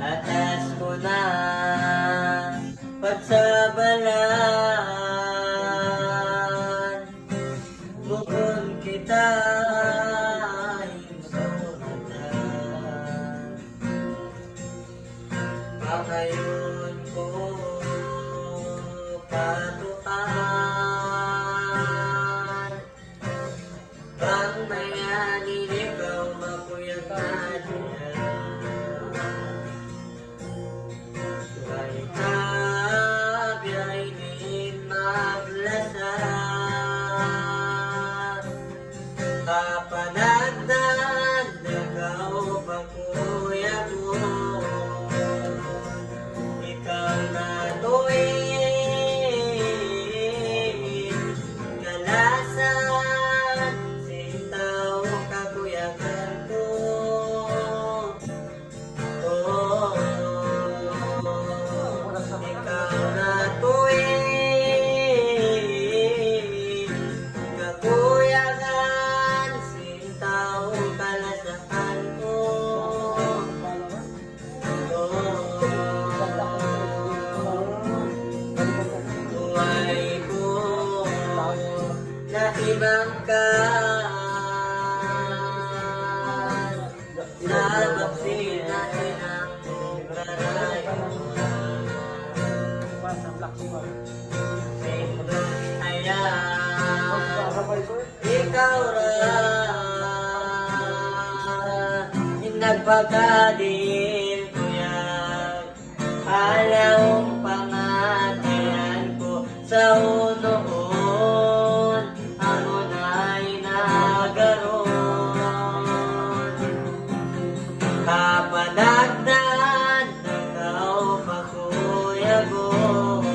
atas ko na pagsabalan. Bukod kita ay masulatan. Pakayon ko patukan. Bang mayanin ikaw mapuyag na diyan. Tuwa'y kabiya'y di maglasar. Kapanagdan ikaw pagkuyag mo. Ikaw na tuwing kalasan. Sintaw kakuyagan ko. Oh, ikaw na tuwing kakuyagan. Sintaw kalasan ko. Buhay ko na ibang ka sa baksin na inang karayuan. Sindong ayan, ikaw nagpagkadil ko yan. Alawang pangatayan ko sa unoon. Ako na'y nagaroon. Kapanagdan ikaw pakuyagon.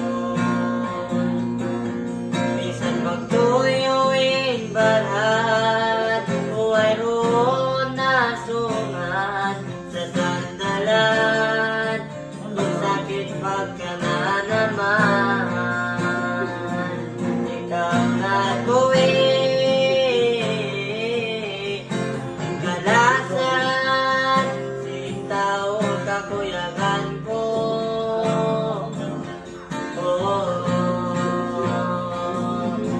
Bisan magtuyuin barat, buhay roon na sungat sa sandalan. Ang sakit pagka na naman. Ikaw na tuwing kalasan. Sintaw kakuyagan ko. Oh,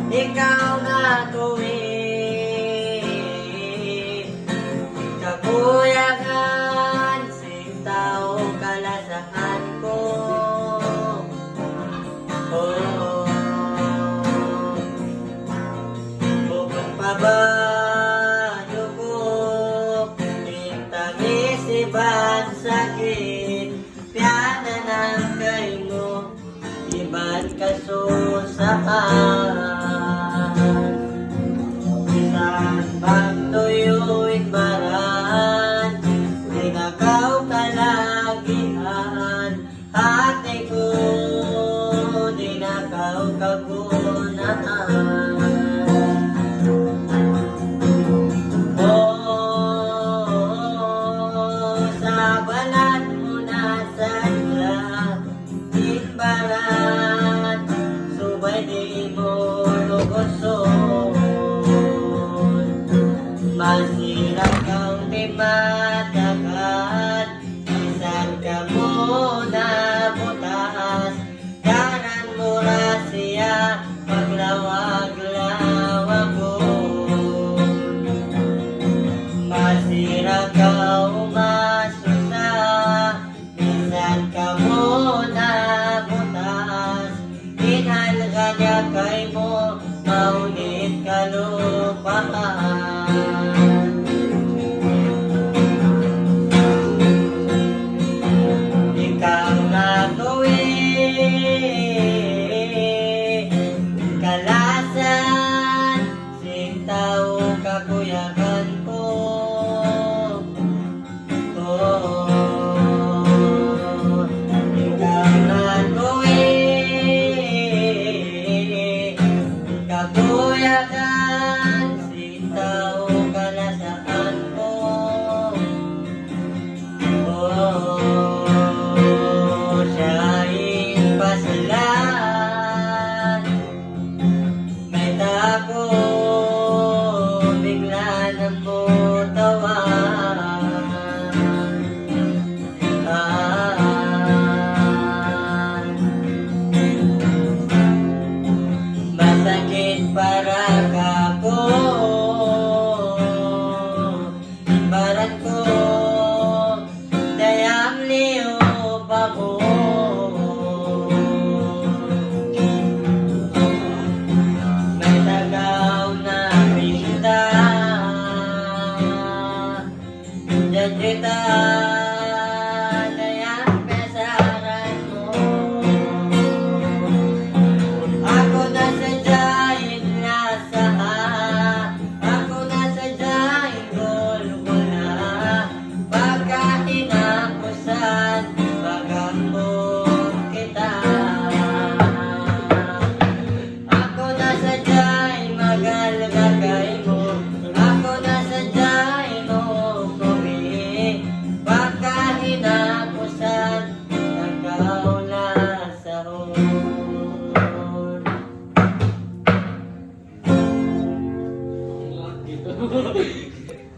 ikaw na tuwing kakuyagan. Sintaw kalasan ko. Oh, bukod pa ba yukok, intangis iban sakit, piyana ng kaingo, iban kasusahan. Isang pagtuyuin baran, dinakaw kalagian, ate ko, dinakaw kagunahan. Oh, sa balat mo na sadya, imbaran, subay di mo lugoson. Masirap kang timatakan,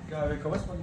Grabe ka, mas mag